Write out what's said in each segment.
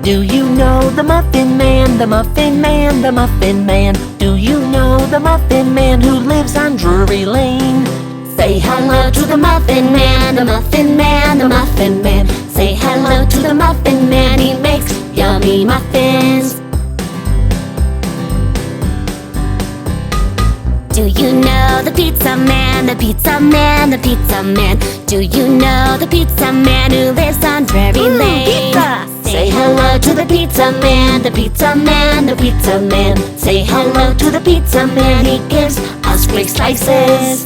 Do you know the Muffin Man, the Muffin Man, the Muffin Man? Do you know the Muffin Man who lives on Drury Lane? Say hello to the Muffin Man, the Muffin Man, the Muffin Man. Say hello to the Muffin Man, he makes yummy muffins. Do you know the Pizza Man, the Pizza Man, the Pizza Man? Do you know the Pizza Man who lives on Drury Lane? Pizza! Say hello to the Pizza Man, the Pizza Man, the Pizza Man. Say hello to the Pizza Man, he gives us great slices.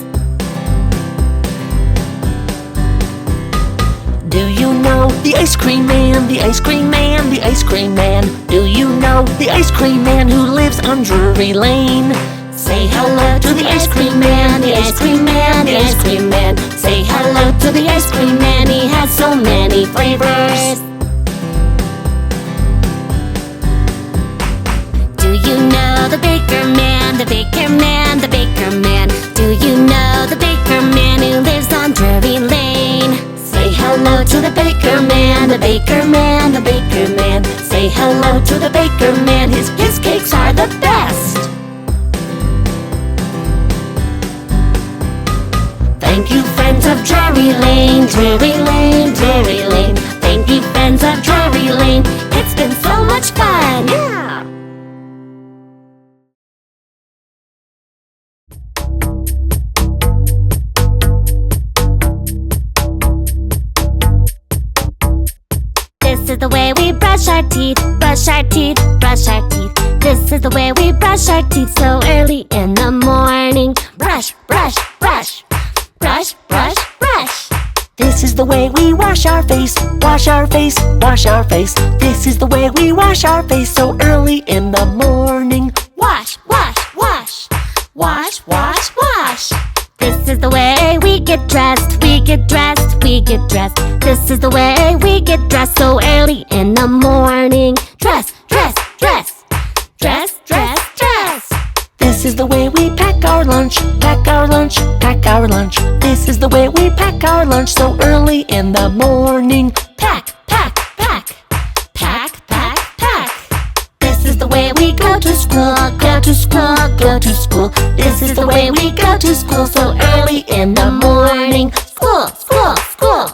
Do you know the Ice Cream Man, the Ice Cream Man, the Ice Cream Man? Do you know the Ice Cream Man who lives on Drury Lane? Say hello to the Ice Cream Man, the Ice Cream Man, the Ice Cream Man. Say hello to the Ice Cream Man, he has so many flavors. Do you know the Baker Man, the Baker Man, the Baker Man? Do you know the Baker Man who lives on Drury Lane? Say hello to the Baker Man, the Baker Man, the Baker Man. Say hello to the Baker Man, his cakes are the best. Thank you, friends of Drury Lane, Drury Lane, Drury Lane. Thank you, friends of Drury Lane. It's been so much fun. Yeah. This is the way we brush our teeth, brush our teeth, brush our teeth. This is the way we brush our teeth so early in the morning. Brush, brush, brush. Brush, brush, brush. This is the way we wash our face, wash our face, wash our face. This is the way we wash our face so early in the morning. Wash, wash, wash. Wash, wash, wash. This is the way we get dressed, we get dressed, we get dressed. This is the way we get dressed so early in the morning. Dress, dress, dress. Dress, dress, dress. This is the way we pack our lunch, pack our lunch, pack our lunch. This is the way we pack our lunch so early in the morning. Pack, pack, pack. Pack, pack, pack. This is the way we go to school, go to school, go to school. This is the way we go to school so early in the morning. School, school, school.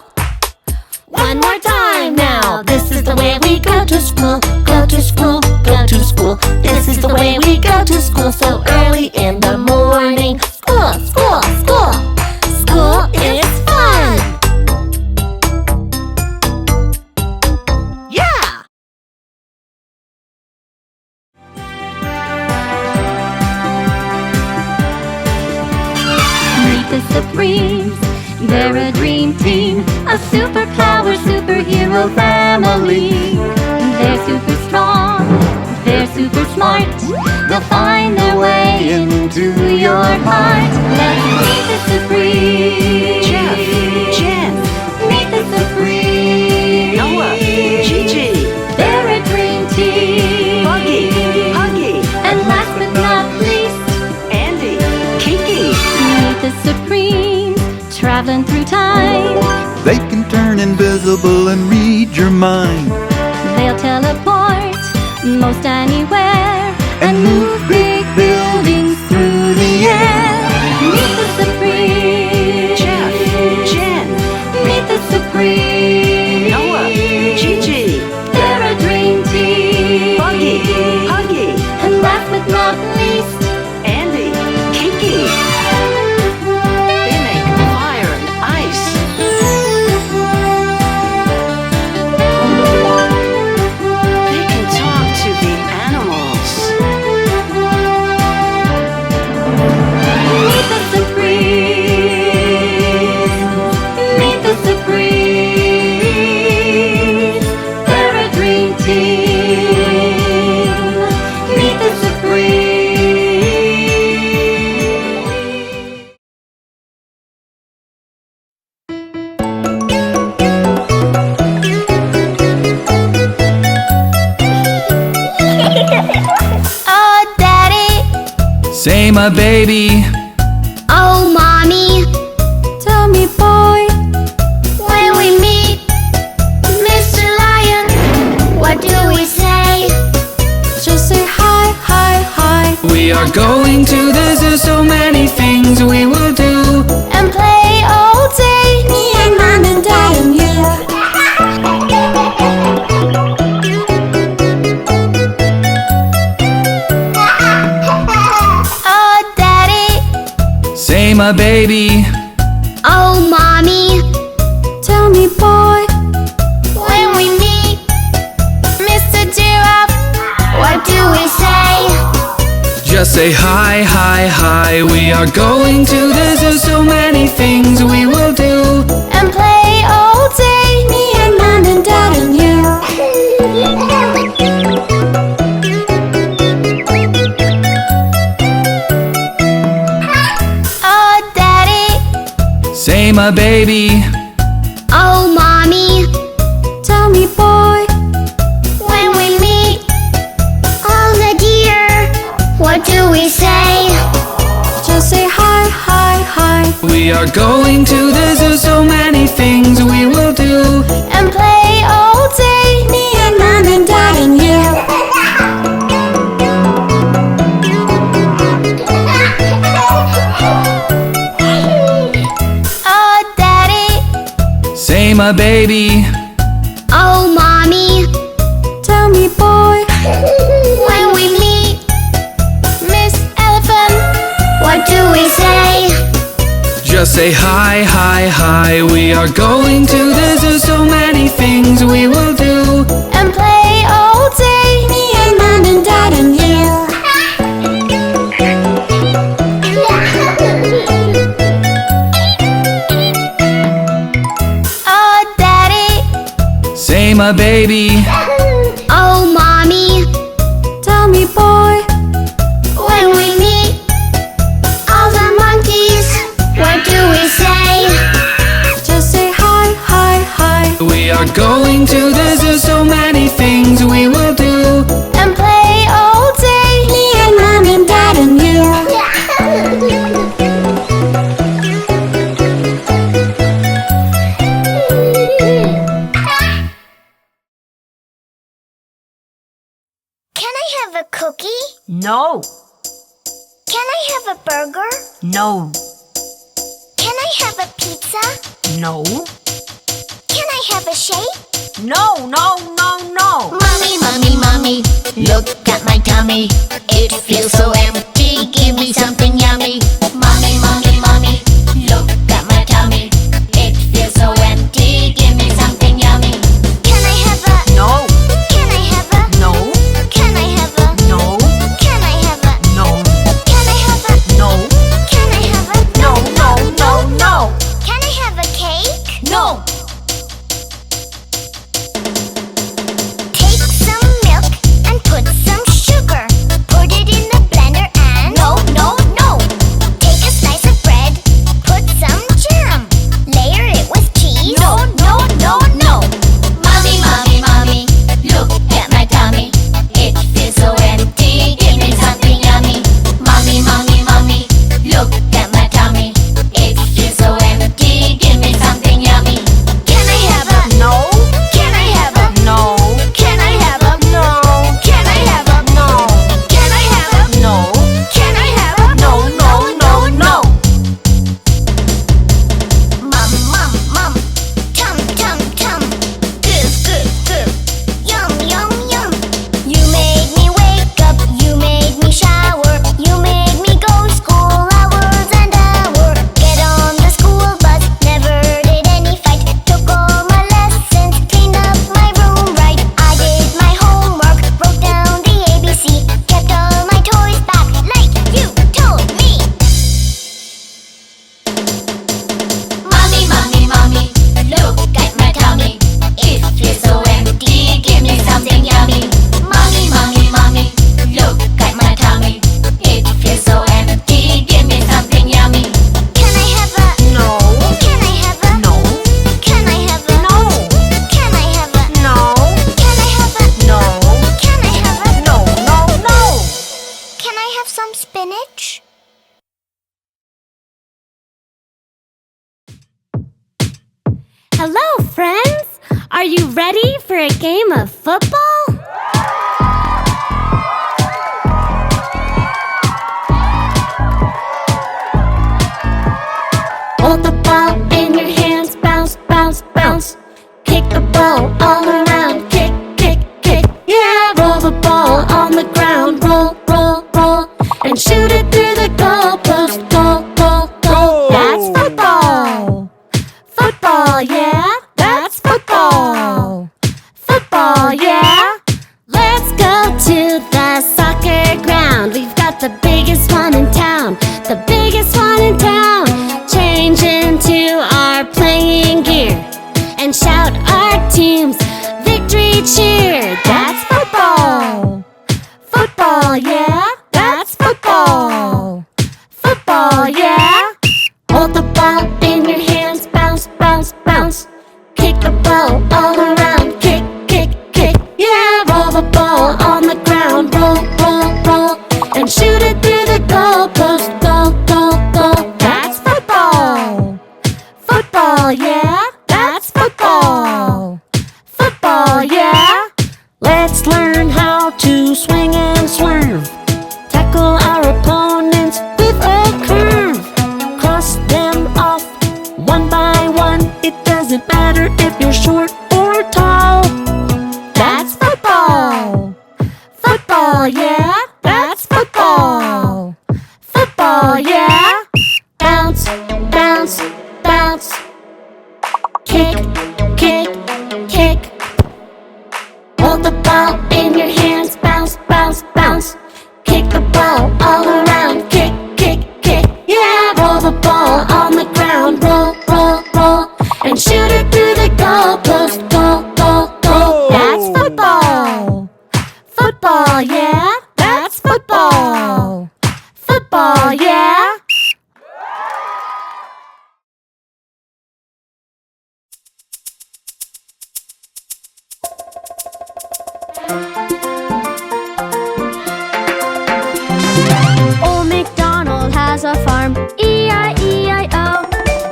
One more time now. This is the way we go to school, go to school, go to school. This is the way we go to school so early in the morning. School, school, school. School is fun. Yeah! Meet the Supremes, they're a dream team, a superpower superhero family. They're super strong, they're super smart. They'll find their way into your heart. Let's meet the Supremes. Jeff, Jen, Meet the Supremes. Noah, Gigi, They're a dream team. Buggy, Huggy, And last but not least, Andy, Kiki. meet the Supremes, traveling through time. They can turn invisible and read your mind. They'll teleport most anywhere and move big buildings through the air. Meet the Supremes. Jeff, Jen, Meet the Supremes. Noah, Gigi, They're a dream team. Buggy, Huggy, And last but not least, Andy, Kiki. They make fire and ice. They can talk to the animals. meet the Supremes. Meet the Supremes. They're a dream team. Meet the Supremes. Oh, Daddy! Say, my baby, Oh, Mommy! Tell me, boy, When we meet Mr. Lion, what do we We are going to the zoo, so many things we will do. And play all day, me and Mom and Dad and you. Oh, Daddy. Say my baby. Oh, Mommy. Tell me, boy, when we meet Mr. Giraffe, what do we say? Just say hi, hi, hi. We are going to the zoo, so many things we will do. And play all day, me and Mom and Dad and you. Oh, Daddy. Say my baby. Oh, Mommy. Tell me, boy, when we meet Oh, the dear. What do we say? just say hi, hi, hi. We are going to the zoo, so many things we will do. And play all day, me and Mom and Dad and you. Oh, Daddy. Say my baby. Oh, Mommy. Tell me, boy, When we meet Miss Elephant, what do we say? Just say hi, hi, hi. We are going to the zoo, so many things we will do. and play all day, me and Mom and Dad and you. Oh, Daddy. Say my baby. Oh, Mommy. Tell me, boy, When we meet all the monkeys, what do we say? just say hi, hi, hi. We are going to the zoo, so many things we will do. And play all day, me and Mom and Dad and you. Can I have a cookie? No, Can I have a burger? no, Can I have a pizza? no, Can I have a shake? no, no, no, no. Mommy, mommy, mommy, look at my tummy. It feels so empty. Give me something yummy. Mommy, mommy, mommy, look at my tummy. It feels so empty. Give me something yummy. Can I have a? No, Can I have a? no, Can I have a? no, Can I have a? no, Can I have a? no, Can I have a? no, no, no, no, Can I have a cake? no. Take some milk and put some sugar. Put it in the blender and No, no, no. take a slice of bread. Put some jam. Layer it with cheese. No, no, no, no. Mommy, mommy, mommy, look at my tummy. It feels so empty. Give me something yummy. Mommy, mommy, mommy, look at my tummy. It feels so empty. Give me something yummy. Can I have a? No, Can I have a? no, Can I have a? no, Can I have a? no, Can I have a? no, Can I have a? no, no, no, no. Mum, mum, mum. Tum, tum, tum. Goof, goof, goof. Yum, yum, yum. You made me wake up. You made me shower. You made me go school hours and hours. Get on the school bus. Never did any fight. Took all my lessons. Cleaned up my room right. I did my homework. Wrote down the ABC. Kept all my toys back like you told me. Mommy, mommy, mommy, look at my tummy. It feels so empty. Give me something yummy. Mommy, mommy, mommy, look at my tummy. It feels so empty. Give me something yummy. Can I have a? No, Can I have a? no, Can I have a? no, Can I have a? no, Can I have a? no, Can I have a? no, no, no. Can I have some spinach? Hello, friends. Are you ready for a game of football? to swing and swerve. Tackle our opponents with a curve. Cross them off one by one. It doesn't matter if you're short or tall. That's football. Football, yeah, that's football. Football, yeah. Bounce, bounce, bounce. Kick, kick, kick. Hold the ball in your hands. Bounce, bounce, bounce. Kick the ball all around. Kick, kick, kick. Yeah, roll the ball on the ground. Roll, roll, roll. And shoot it through the goalpost. Goal, goal, goal. That's football. Football, yeah, that's football. Football, yeah. Old MacDonald has a farm, E-I-E-I-O.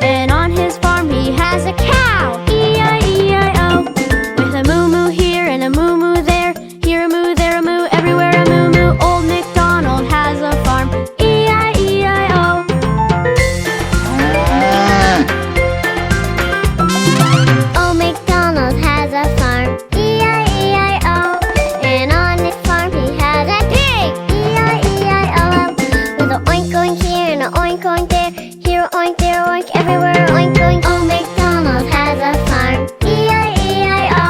And on his farm he has a cow, E-I-E-I-O. With a moo-moo here and a moo-moo there. Here a moo, there a moo, everywhere a moo-moo. Old MacDonald has a farm, E-I-E-I-O. Old MacDonald has a farm, E-I-E-I-O. And on his farm he has a pig, E-I-E-I-O. With a oink oink here and a oink oink there. Here a oink, there a oink, everywhere a oink oink. Old MacDonald has a farm, E-I-E-I-O.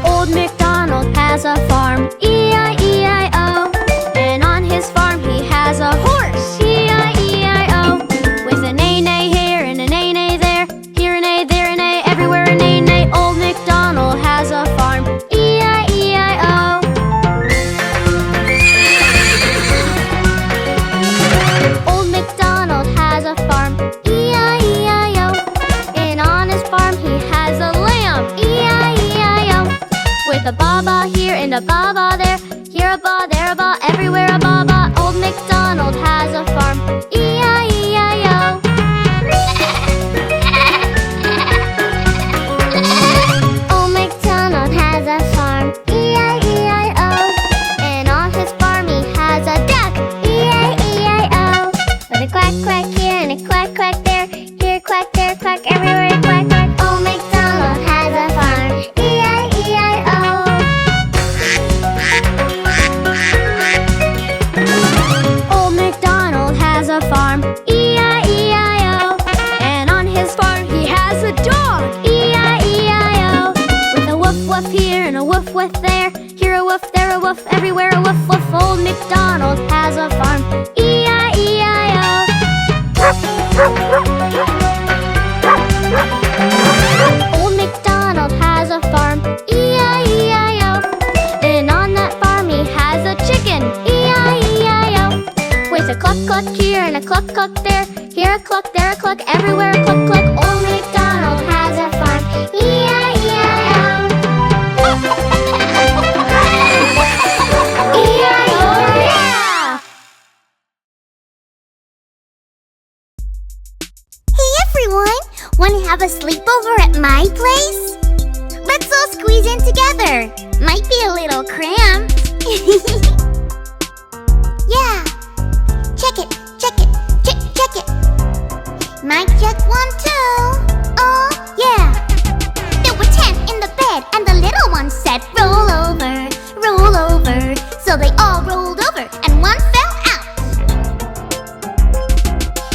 Old MacDonald has a farm, E-I-E-I-O. And on his farm he has a horse, E-I-E-I-O. With a neigh-neigh here and a neigh-neigh there. Here a neigh, there a neigh, everywhere a neigh-neigh. Old MacDonald has a farm, E-I-E-I-O. Old MacDonald has a farm, E-I-E-I-O. And on his farm he has a lamb, E-I-E-I-O. With a baa-baa here and a baa-baa there. Here a baa, there a baa, everywhere a baa-baa. Old MacDonald has a farm, E-I-E-I-O. Old MacDonald has a farm, E-I-E-I-O. And on his farm he has a duck, E-I-E-I-O. With a quack quack here and a quack quack there. Here a quack, there a quack, everywhere a quack quack. Old MacDonald has a farm, E-I-E-I-O. Old MacDonald has a farm, E-I-E-I-O. And on his farm he has a dog, E-I-E-I-O. With a woof woof here and a woof woof there. Here a woof, there a woof, everywhere a woof woof. Old MacDonald has a farm, E-I-E-I-O. Old MacDonald has a farm, E-I-E-I-O. And on that farm he has a chicken, E-I-E-I-O. With a cluck cluck here and a cluck cluck there. Here a cluck, there a cluck, everywhere a cluck cluck. Old MacDonald has a farm, E-I-E-I-O. E-I-O, yeah! Hey everyone! Wanna have a sleepover at my place? Let's all squeeze in together. Might be a little cramped. Yeah. Check it, check it, check it. Mic check 1, 2. Oh, yeah. There were 10 in the bed and the little one said, roll over, roll over. So they all rolled over and one fell out.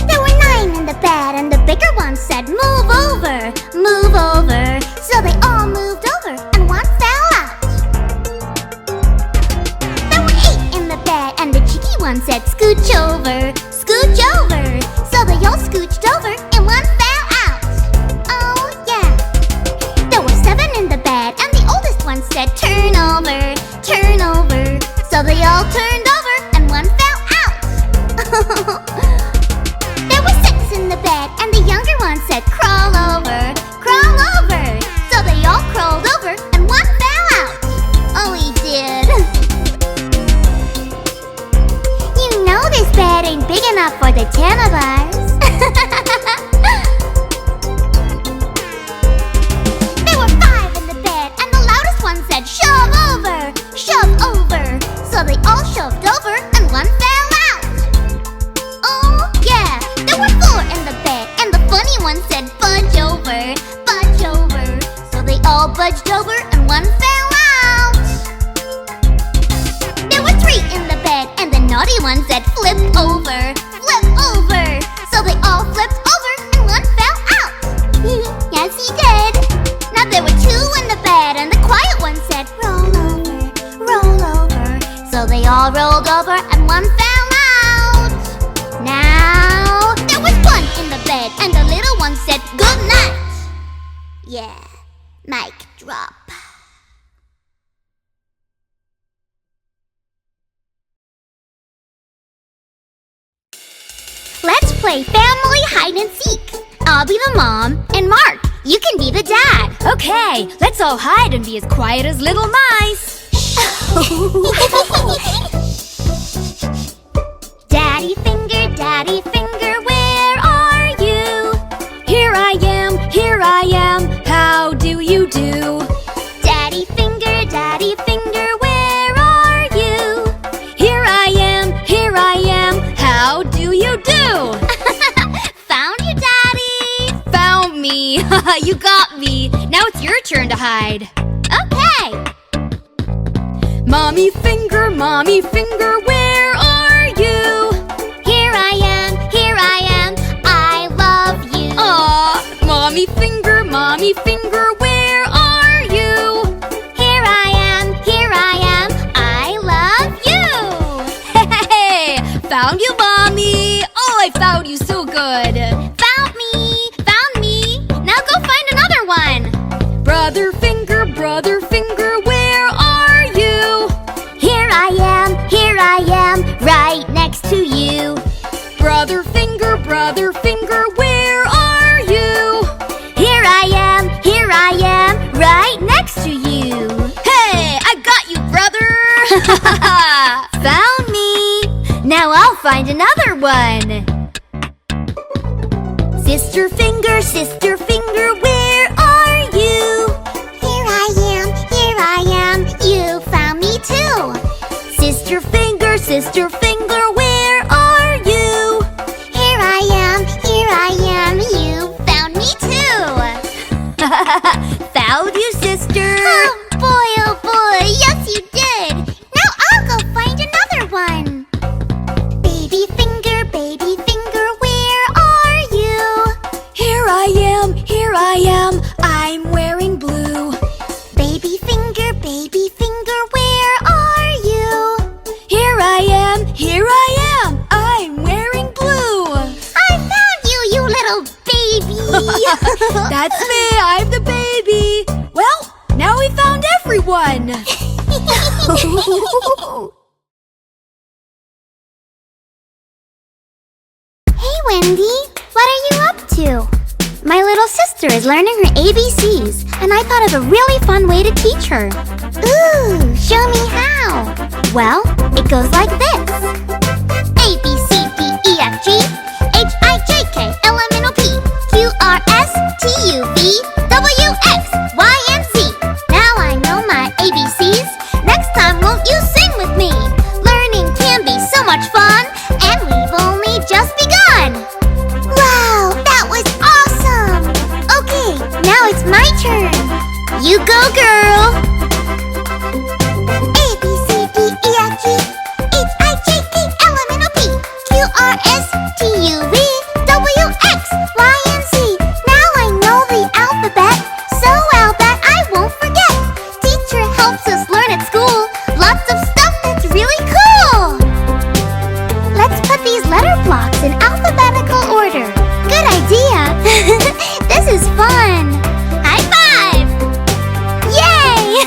There were 9 in the bed and the bigger one said, move over, move over. So they all moved over and one fell out. There were 8 in the bed and the cheeky one said, scooch over, scooch over. So they all scooched over and one fell out. Oh budged over and one fell out. There were 3 in the bed, and the naughty one said, flip over, flip over. So they all flipped over and one fell out. Yes, he did. Now there were 2 in the bed, and the quiet one said, roll over, roll over. So they all rolled over and one fell out. Now there was 1 in the bed, and the little one said, good night. Yeah, mic drop. Let's play family hide and seek. I'll be the mom, and Mark, you can be the dad. Okay, let's all hide and be as quiet as little mice. Daddy finger, where are you? Here I am, how do you do? Daddy finger, where are you? Here I am, how do you do? Found you, Daddy. Found me, you got me. Now it's your turn to hide. Okay. Mommy finger, where are you? Here I am, I love you. Aw, mommy finger, where are you? Here I am, I love you. Hey, found you, mommy. Oh, I found you so good. Found me. Now go find another one. Brother finger, where are you? Here I am, right next to you. Brother finger, where are you? Here I am, right next to you. Hey, I got you, brother. Found me. Now I'll find another one. Sister finger, where are you? Here I am, you found me too. Sister finger, where are you? Here I am, you found me too. Found you, sister. Oh boy, yes you did. Now I'll go find another one. Baby finger, where are you? Here I am, I'm wearing blue. Baby finger, where are you? Here I am, I'm wearing blue. I found you, you little baby. That's me, I'm the baby. Well, now we found everyone. Hey, Wendy, what are you up to? My little sister is learning her ABCs, and I thought of a really fun way to teach her. Ooh, show me how. Well, it goes like this. A, B, C, D, E, F, G, H, I, J, K, L, M, N, O, P, Q, R, S, T, U, V, W, X, Y, and Z. Now I know my ABCs. Next time, won't you sing with me? Learning can be so much fun, and we've only just begun. Wow, that was awesome! Okay, now it's my turn. You go, girl! A, B, C, D, E, F, G, H, I, J, K, L, M, N, O, P, Q, R, S, T, U, V, W, X, Y, and Z. Now I know the alphabet so well that I won't forget. Teacher helps us learn at school. Lots of stuff that's really cool. Let's put these letter blocks in alphabetical order. Good idea. This is fun. High five! Yay!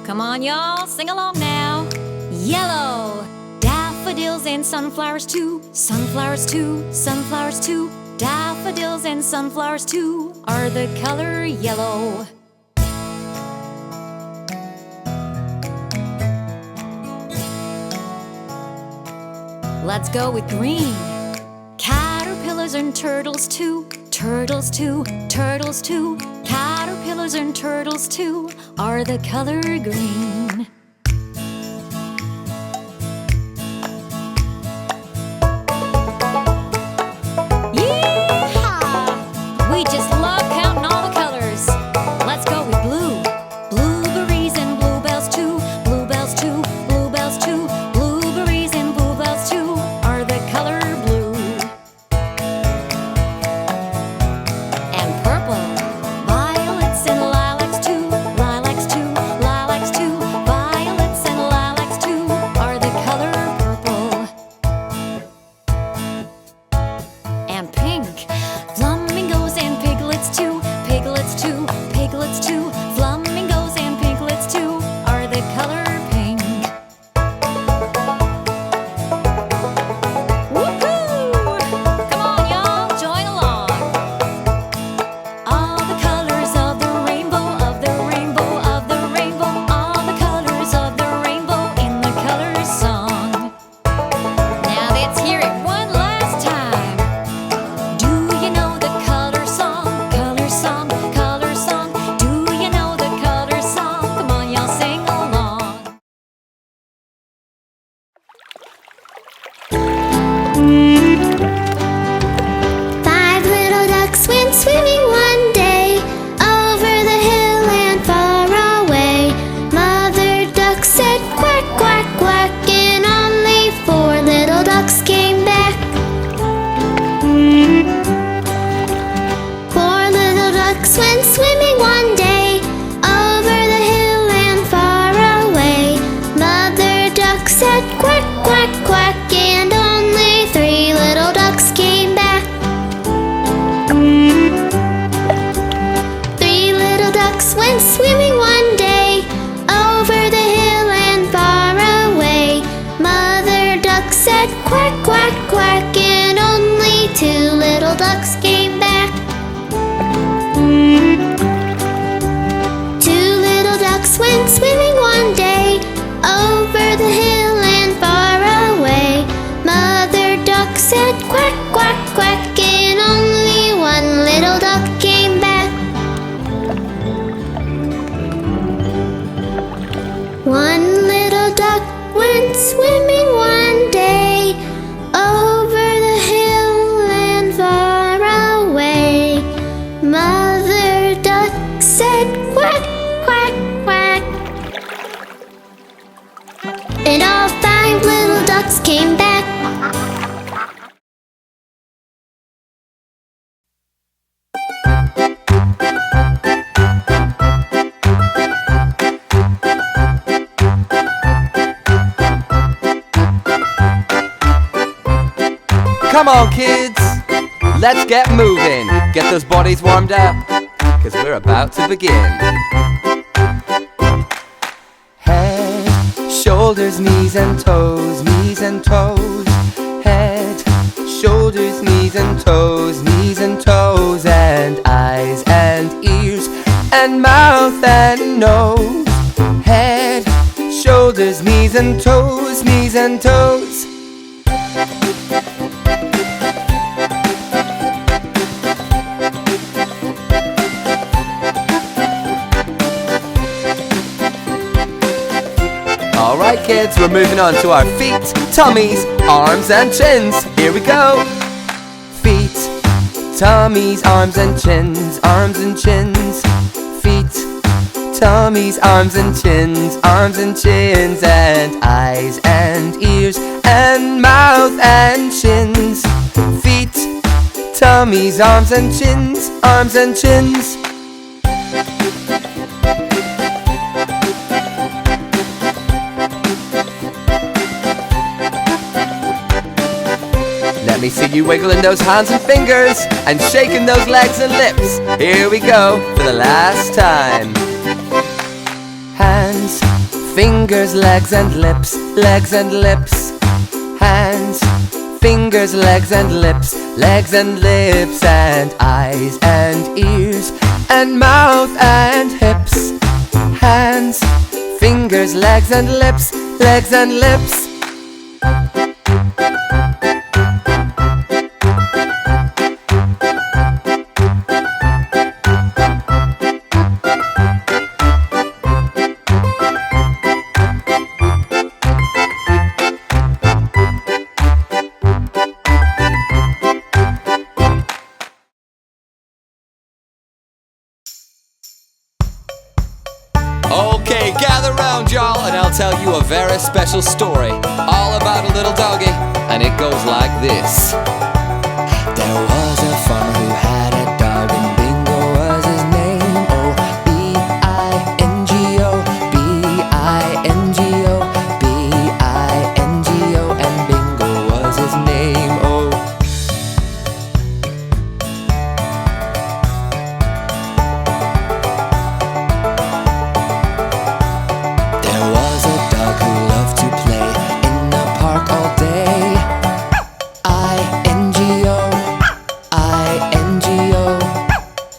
Come on, y'all, sing along now. Yellow. Daffodils and sunflowers too. Sunflowers too. Sunflowers too. Daffodils and sunflowers too are the color yellow. Let's go with green. Caterpillars and turtles too. Turtles too. Turtles too. Caterpillars and turtles too are the color green. Yeehaw! We just love counting all the colors. Let's go with blue. Blueberries and bluebells too. Bluebells too. Bluebells too. Blueberries and bluebells too are the color blue. And purple. Violets and lilacs too. Lilacs too. Lilacs too. Violets and lilacs too are the color purple. And pink. Flamingos and piglets too. Piglets too. Piglets too. Flamingos and piglets too are the color pink. Woohoo! Come on, y'all, join along. All the colors of the rainbow, of the rainbow, of the rainbow. All the colors of the rainbow in the color song. Now let's hear it one last time. Do you know the color song? Color song, color song. Do you know the color song? Come on, y'all, sing along. Five little ducks went swimming one day over the hill and far away. Mother duck said quack, quack, quack, and only four little ducks came back. Four little ducks went swimming one day over the hill and far away. Mother duck said quack, quack, quack, and only three little ducks came back. Three little ducks went swimming one day over the hill and far away. Mother duck said quack, quack, quack, and only two little ducks came back. Two little ducks went swimming one day over the hill and far away. Mother duck said quack, quack, quack, and only one little duck came back. One little duck went swimming one day over the hill and far away. Mother duck said quack, quack, quack, and all five little ducks came back. Come on, kids, let's get moving. Get those bodies warmed up, cause we're about to begin. Head, shoulders, knees and toes, knees and toes. Head, shoulders, knees and toes, knees and toes. And eyes and ears and mouth and nose. Head, shoulders, knees and toes, knees and toes. Alright kids, we're moving on to our feet, tummies, arms and chins. Here we go. Feet, tummies, arms and chins, arms and chins. Feet, tummies, arms and chins, arms and chins. And eyes and ears and mouth and chins. Feet, tummies, arms and chins, arms and chins. Let me see you wiggling those hands and fingers and shaking those legs and lips. Here we go for the last time. Hands, fingers, legs and lips, legs and lips. Hands, fingers, legs and lips, legs and lips. And eyes and ears and mouth and hips. Hands, fingers, legs and lips, legs and lips. Okay, gather round, y'all, and I'll tell you a very special story all about a little doggy, and it goes like this. There was a farmer who had a dog, and Bingo was his name. Oh, B-I-N-G-O, B-I-N-G-O, B-I-N-G-O, and Bingo was his name. Oh. There was a dog who loved to play in the park all day. I-N-G-O, I-N-G-O,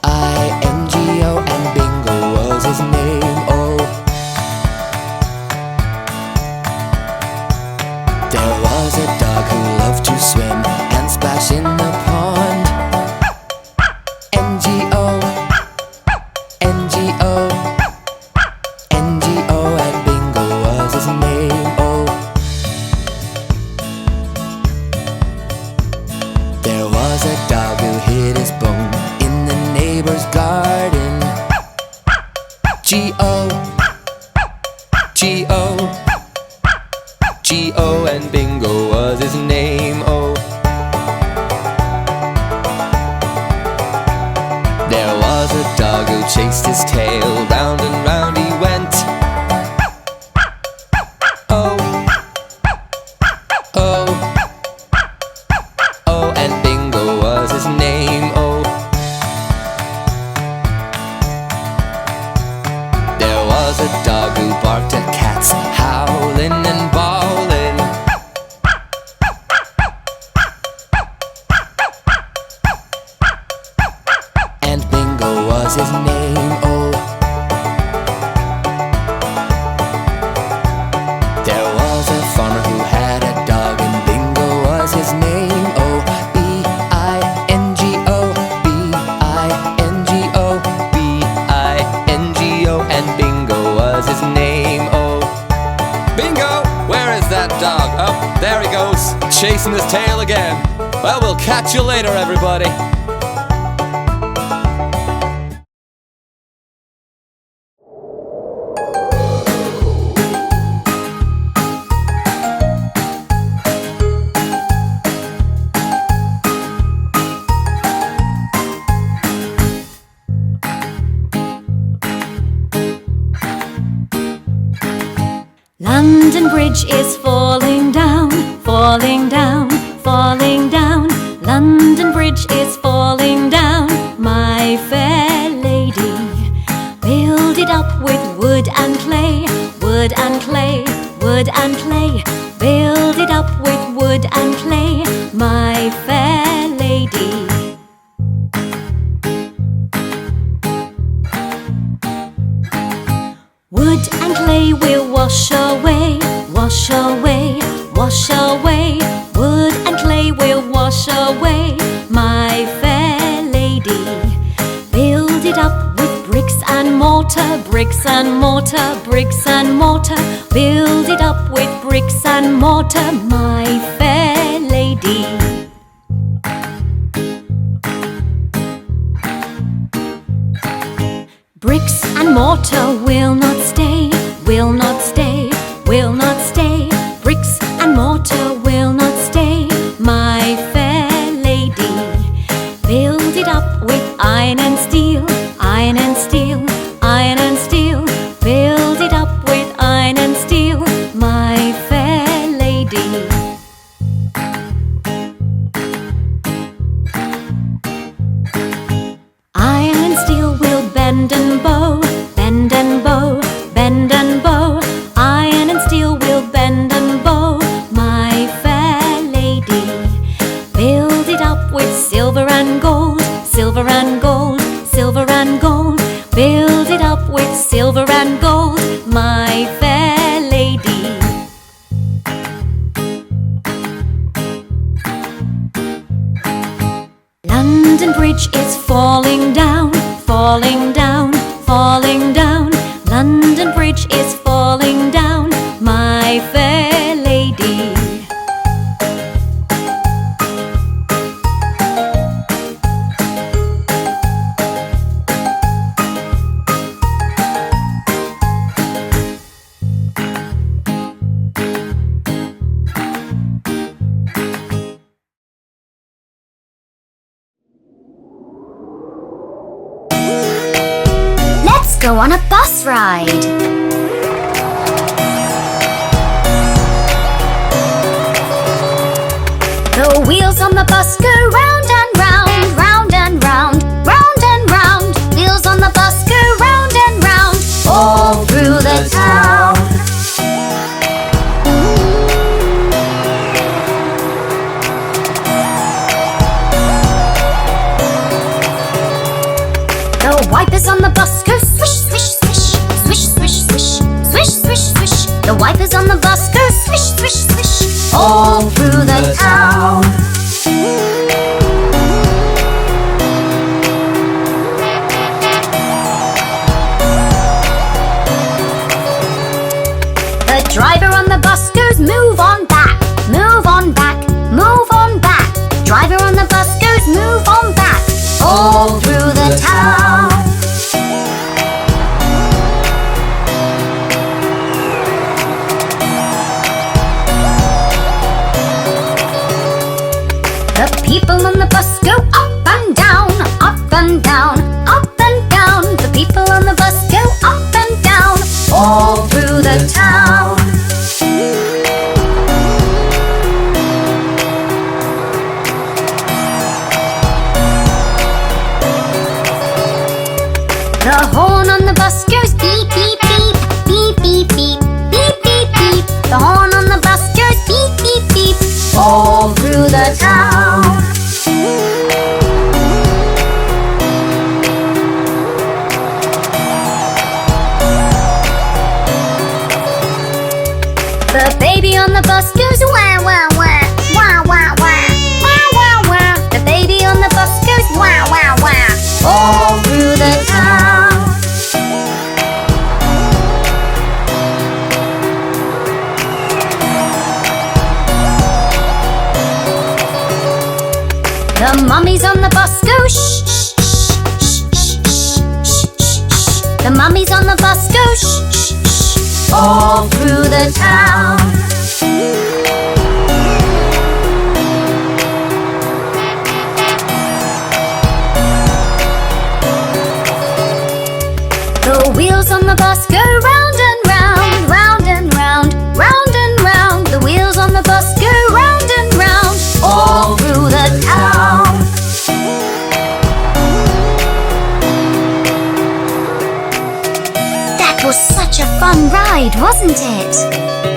I-N-G-O, and Bingo was his name. Oh. There was a dog who loved to swim and splash in the pond. N-G-O, N-G-O, N-G-O, and Bingo was his name. Oh. There was a dog who hid his bone in the neighbor's garden. G-O, G-O, G-O, and Bingo was his name. Oh. There was a dog who chased his tail, round and round he went. Oh, oh, oh, and Bingo was his name. Oh. There was a dog who barked at cats, howling and bawling. And Bingo was his name. Oh. There was a farmer who had a dog, and Bingo was his name. Oh, B-I-N-G-O, B-I-N-G-O, B-I-N-G-O, and Bingo was his name. Oh. Bingo, where is that dog? Oh, there he goes, chasing his tail again. Well, we'll catch you later, everybody. London Bridge is falling down, falling down, falling down. London Bridge is falling down, my fair lady. Build it up with wood and clay, wood and clay, wood and clay. Build it up with wood and clay, my fair lady. Wood and clay will wash away, wash away, wash away. Wood and clay will wash away, my fair lady. Build it up with bricks and mortar, bricks and mortar, bricks and mortar. Build it up with bricks and mortar, my fair lady. Bricks and mortar will not stay, will not stay, will not stay. Bricks and mortar will not stay, my fair lady. Build it up with iron and steel, iron and steel, iron and steel. Build it up with iron and steel, my fair lady. Iron and steel will bend and bow, bend and bow, bend Build it up with silver and gold, my fair lady. London Bridge is falling down, falling down, falling down. London Bridge is falling down, my fair lady. Let's go on a bus ride. The wheels on the bus go round and round, round and round, round and round. Wheels on the bus go round and round, all through the town. The wipers on the bus go swish, swish, swish, swish, swish, swish, swish, swish, swish. The wipers on the bus go swish, swish, swish, all through the town. The driver on the bus goes move on back, move on back, move on back. Driver on the bus goes move on back, all through the town. The people on the bus go up and down, up and down, up and down. The people on the bus go up and down, all through the town. The horn on the bus goes beep, beep, beep, beep, beep, beep, beep, beep, beep. The horn on the bus goes beep, beep, beep, all through the town. The baby on the bus goes wah, wah, wah, wah, wah, wah, wah, wah, wah. The baby on the bus goes wah, wah, wah, all through the town. The mummies on the bus go shh, shh, shh, shh, shh, shh, shh, shh. The mummies on the bus go shh, shh, shh, all through the town. The wheels on the bus go round and round, round and round, round and round. The wheels on the bus go round and round, all through the town. That was such a fun ride, wasn't it?